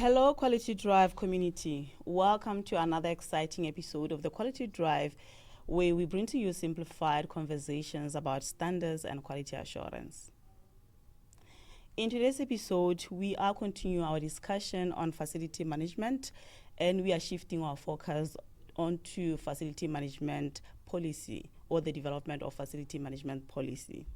Hello, Quality Drive community. Welcome to another exciting episode of the Quality Drive, where we bring to you simplified conversations about standards and quality assurance. In today's episode, we are continuing our discussion on facility management, and we are shifting our focus onto facility management policy, or the development of facility management policy.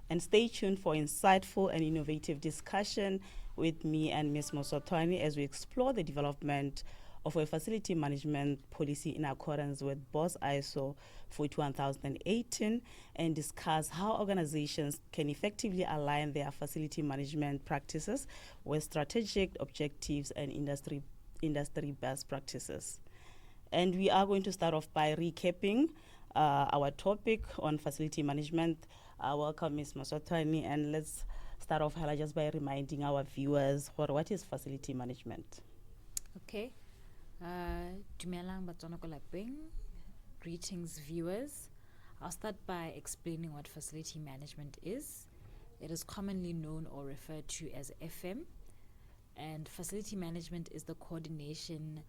And stay tuned for insightful and innovative discussion with me and Ms. Mosotwani as we explore the development of a facility management policy in accordance with BOS ISO 41018 and discuss how organizations can effectively align their facility management practices with strategic objectives and industry best practices. And we are going to start off by recapping our topic on facility management. Welcome, Ms. Mosotwani, and let's start off just by reminding our viewers what is facility management. Okay. Dumelang Botswana ko lapeng. Greetings, viewers. I'll start by explaining what facility management is. It is commonly known or referred to as FM, and facility management is the coordination,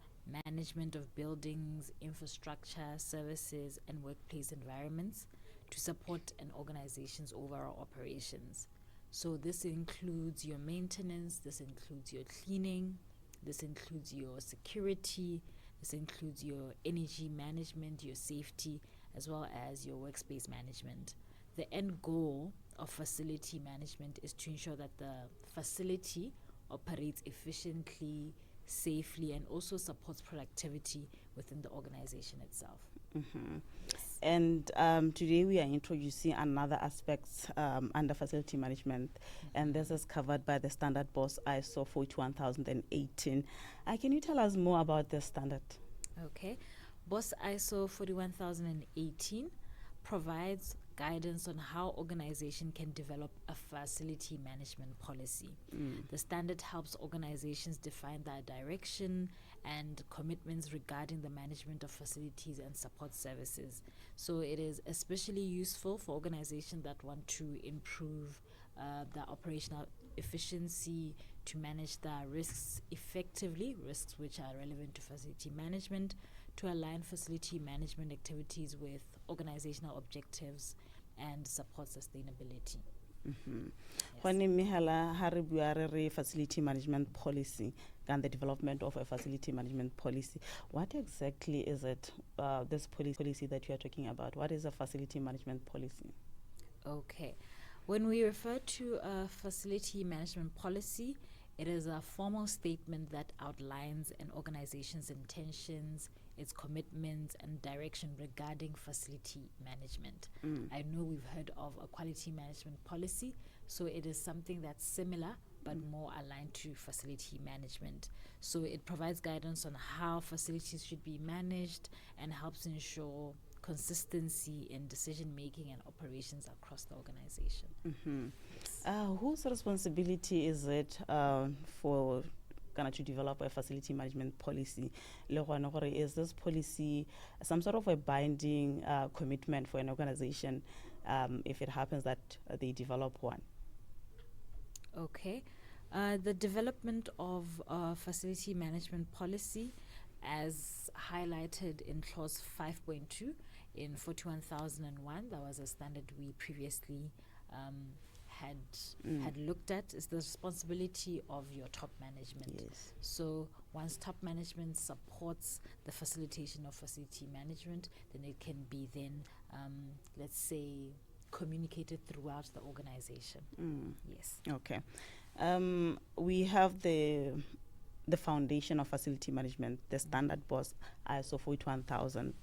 management of buildings, infrastructure, services, and workplace environments to support an organization's overall operations. So this includes your maintenance, this includes your cleaning, this includes your security, this includes your energy management, your safety, as well as your workspace management. The end goal of facility management is to ensure that the facility operates efficiently, safely, and also supports productivity within the organization itself. Mm-hmm. Yes. And today we are introducing another aspect under facility management, and this is covered by the standard BOS ISO 41018. Can you tell us more about this standard? Okay. BOS ISO 41018 provides guidance on how organization can develop a facility management policy. The standard helps organizations define their direction and commitments regarding the management of facilities and support services. So it is especially useful for organizations that want to improve their operational efficiency, to manage their risks effectively, risks which are relevant to facility management, to align facility management activities with organizational objectives and support sustainability. When we facility management policy and the development of a facility management policy, what exactly is it, this policy that you are talking about? What is a facility management policy? Okay. When we refer to a facility management policy, it is a formal statement that outlines an organization's intentions, its commitments, and direction regarding facility management. I know we've heard of a quality management policy, so it is something that's similar but more aligned to facility management. So it provides guidance on how facilities should be managed and helps ensure consistency in decision making and operations across the organization. Yes. Whose responsibility is it for to develop a facility management policy? Is this policy some sort of a binding commitment for an organization if it happens that they develop one? Okay. The development of facility management policy, as highlighted in clause 5.2 in 41001, that was a standard we previously had looked at, is the responsibility of your top management. Yes. So once top management supports the facilitation of facility management, then it can be let's say, communicated throughout the organization. Yes. Okay. We have the foundation of facility management, the standard BOS ISO 41000,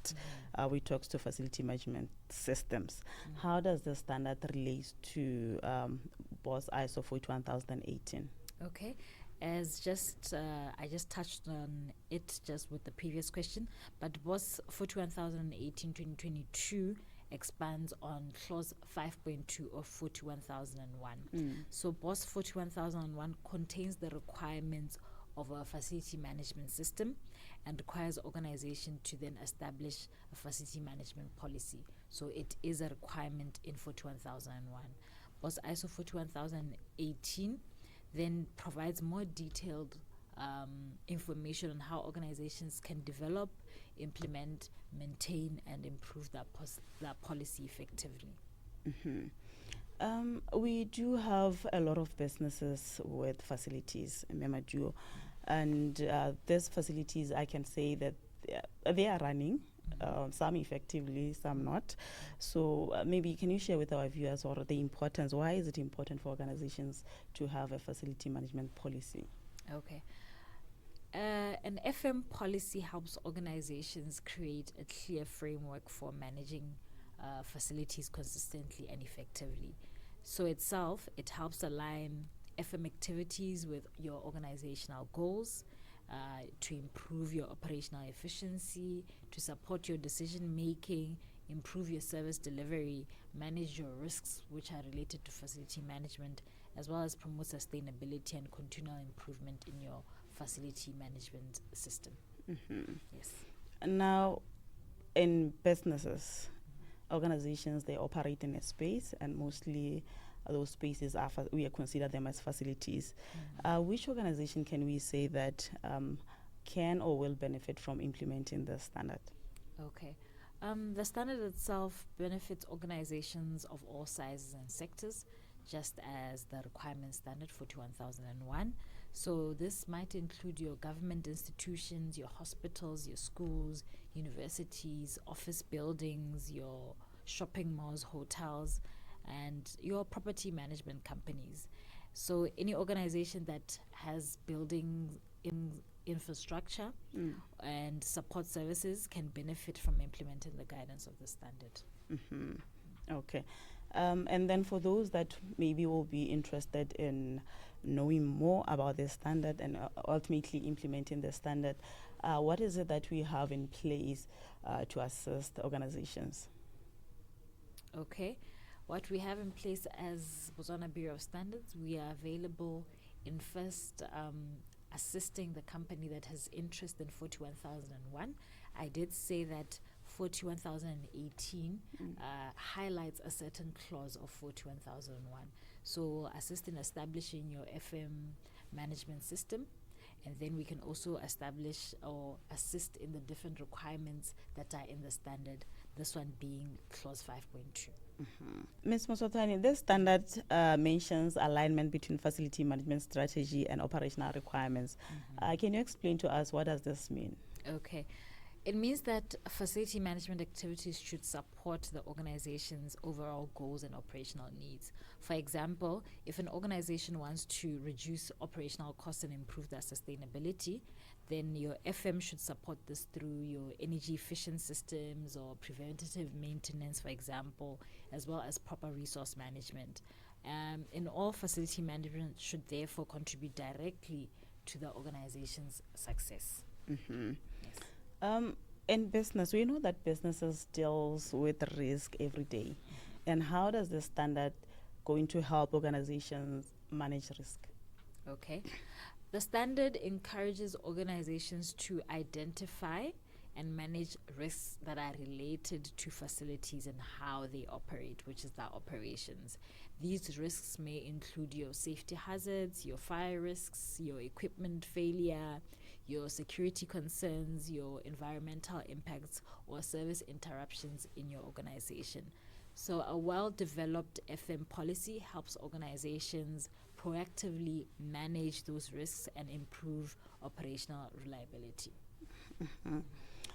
which talks to facility management systems. How does the standard relate to BOS ISO 41018? Okay. As I just touched on it just with the previous question, but BOS 41018-2022 expands on clause 5.2 of 41001. So BOS 41001 contains the requirements of a facility management system and requires organization to then establish a facility management policy. So it is a requirement in 41001. BOS ISO 41018 then provides more detailed information on how organizations can develop, implement, maintain, and improve that policy effectively. We do have a lot of businesses with facilities, Memaju, and these facilities, I can say that they are running, some effectively, some not. So maybe can you share with our viewers or the importance, why is it important for organizations to have a facility management policy? Okay. An FM policy helps organizations create a clear framework for managing facilities consistently and effectively. So itself, it helps align FM activities with your organizational goals, to improve your operational efficiency, to support your decision making, improve your service delivery, manage your risks which are related to facility management, as well as promote sustainability and continual improvement in your facility management system. Yes. Now, in businesses, organizations, they operate in a space, and mostly those spaces we consider them as facilities. Which organization can we say that can or will benefit from implementing the standard? Okay. The standard itself benefits organizations of all sizes and sectors, just as the requirement standard 41001. So this might include your government institutions, your hospitals, your schools, universities, office buildings, your shopping malls, hotels, and your property management companies. So any organization that has buildings in infrastructure and support services can benefit from implementing the guidance of the standard. Okay. And then for those that maybe will be interested in knowing more about the standard and ultimately implementing the standard, what is it that we have in place to assist organizations? Okay. What we have in place as Botswana Bureau of Standards, we are available in first assisting the company that has interest in 41001. I did say that 41018 highlights a certain clause of 41001. So assist in establishing your FM management system, and then we can also establish or assist in the different requirements that are in the standard, this one being clause 5.2. Ms. Mosotani, this standard mentions alignment between facility management strategy and operational requirements. Can you explain to us what does this mean? Okay. It means that facility management activities should support the organization's overall goals and operational needs. For example, if an organization wants to reduce operational costs and improve their sustainability, then your FM should support this through your energy efficient systems or preventative maintenance, for example, as well as proper resource management. In all, facility management should therefore contribute directly to the organization's success. Yes. In business, we know that businesses deals with risk every day. And how does the standard going to help organizations manage risk? Okay. The standard encourages organizations to identify and manage risks that are related to facilities and how they operate, which is their operations. These risks may include your safety hazards, your fire risks, your equipment failure, your security concerns, your environmental impacts, or service interruptions in your organization. So a well-developed FM policy helps organizations proactively manage those risks and improve operational reliability.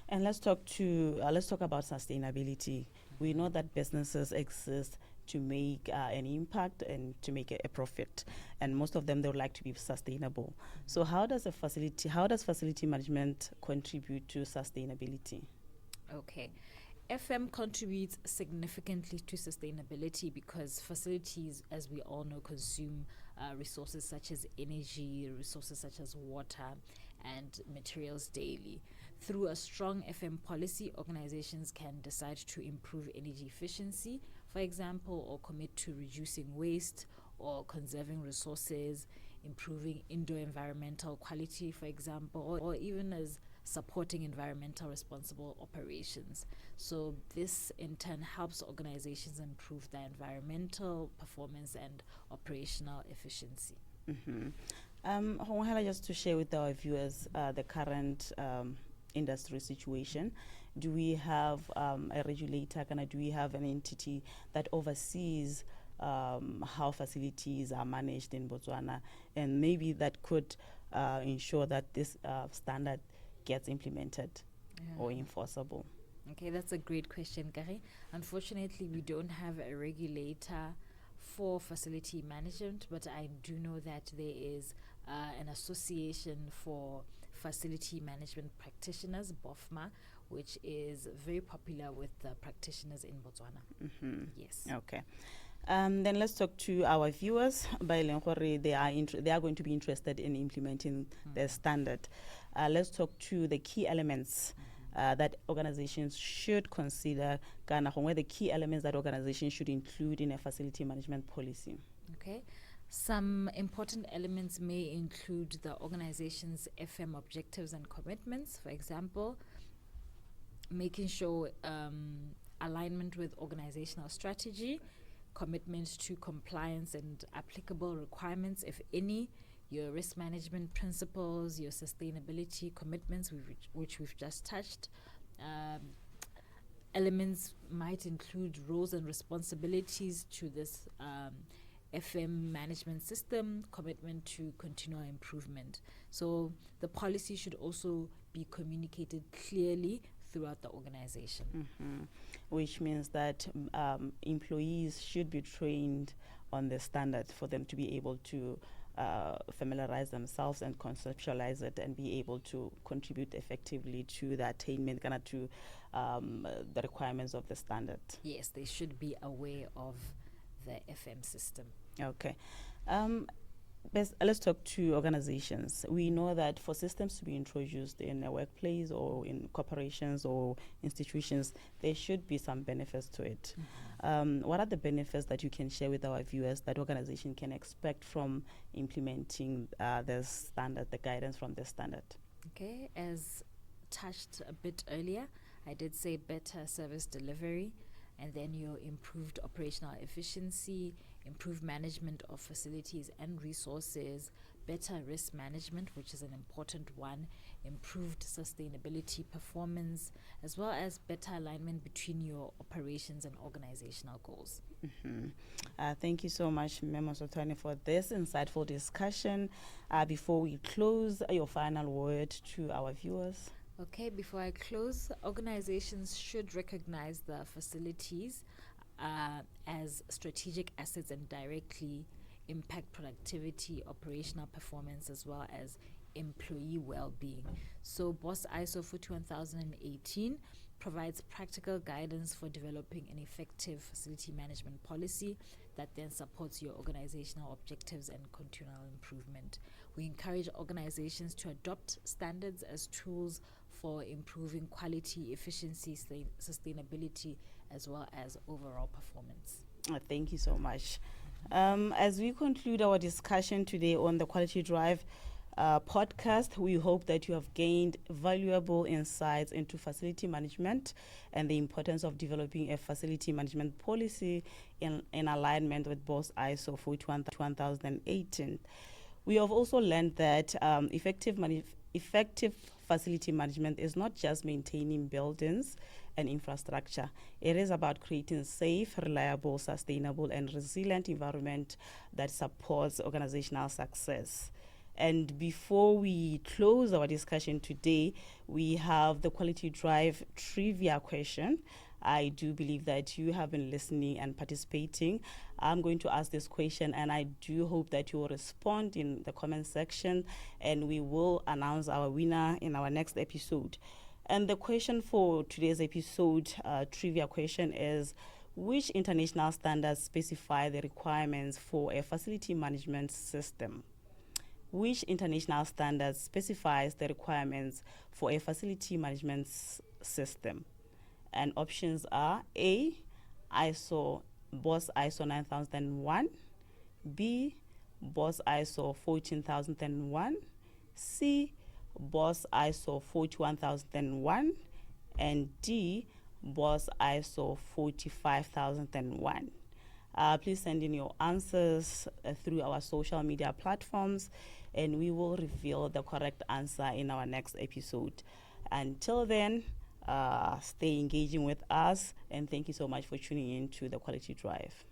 And let's talk about sustainability. We know that businesses exist to make an impact and to make a profit, and most of them, they would like to be sustainable. So how does facility management contribute to sustainability? Okay. FM contributes significantly to sustainability because facilities, as we all know, consume resources such as energy, resources such as water, and materials daily. Through a strong FM policy, organizations can decide to improve energy efficiency, for example, or commit to reducing waste or conserving resources, improving indoor environmental quality, for example, or even as supporting environmental responsible operations. So this in turn helps organizations improve their environmental performance and operational efficiency. Hongela, just to share with our viewers the current industry situation, do we have a regulator, do we have an entity that oversees how facilities are managed in Botswana, and maybe that could ensure that this standard gets implemented or enforceable? Okay, that's a great question, Kari. Unfortunately, we don't have a regulator for facility management, but I do know that there is an association for facility management practitioners, BOFMA, which is very popular with practitioners in Botswana. Yes. Okay. Then let's talk to our viewers. They are going to be interested in implementing the standard. Let's talk to the key elements that organizations should consider, the key elements that organizations should include in a facility management policy. Okay. Some important elements may include the organization's FM objectives and commitments. For example, making sure alignment with organizational strategy, commitment to compliance and applicable requirements, if any, your risk management principles, your sustainability commitments, which we've just touched. Elements might include roles and responsibilities to this FM management system, commitment to continual improvement. So the policy should also be communicated clearly throughout the organization. Which means that employees should be trained on the standard for them to be able to familiarize themselves and conceptualize it and be able to contribute effectively to the attainment, to the requirements of the standard. Yes, they should be aware of the FM system. Okay. Let's talk to organizations. We know that for systems to be introduced in a workplace or in corporations or institutions, there should be some benefits to it. What are the benefits that you can share with our viewers that organization can expect from implementing the standard, the guidance from the standard? Okay, as touched a bit earlier, I did say better service delivery, and then your improved operational efficiency, improved management of facilities and resources, better risk management, which is an important one, improved sustainability performance, as well as better alignment between your operations and organizational goals. Thank you so much, Memo Sotwane, for this insightful discussion. Before we close, your final word to our viewers. Okay, before I close, organizations should recognize the facilities as strategic assets and directly impact productivity, operational performance, as well as employee well-being. So BOS ISO 41018 provides practical guidance for developing an effective facility management policy that then supports your organizational objectives and continual improvement. We encourage organizations to adopt standards as tools for improving quality, efficiency, sustainability, as well as overall performance. Thank you so much. As we conclude our discussion today on the Quality Drive podcast, we hope that you have gained valuable insights into facility management and the importance of developing a facility management policy in alignment with BOS ISO 41018. We have also learned that effective facility management is not just maintaining buildings and infrastructure. It is about creating safe, reliable, sustainable, and resilient environment that supports organizational success. And before we close our discussion today, we have the Quality Drive trivia question. I do believe that you have been listening and participating. I'm going to ask this question, and I do hope that you will respond in the comment section, and we will announce our winner in our next episode. And the question for today's episode, trivia question, is: which international standards specify the requirements for a facility management system? Which international standards specifies the requirements for a facility management system? And options are: A, BOS ISO 9001, B, BOS ISO 14001, C, BOS ISO 41001, and D, BOS ISO 45001. Please send in your answers through our social media platforms, and we will reveal the correct answer in our next episode. Until then, stay engaging with us, and thank you so much for tuning in to the Quality Drive.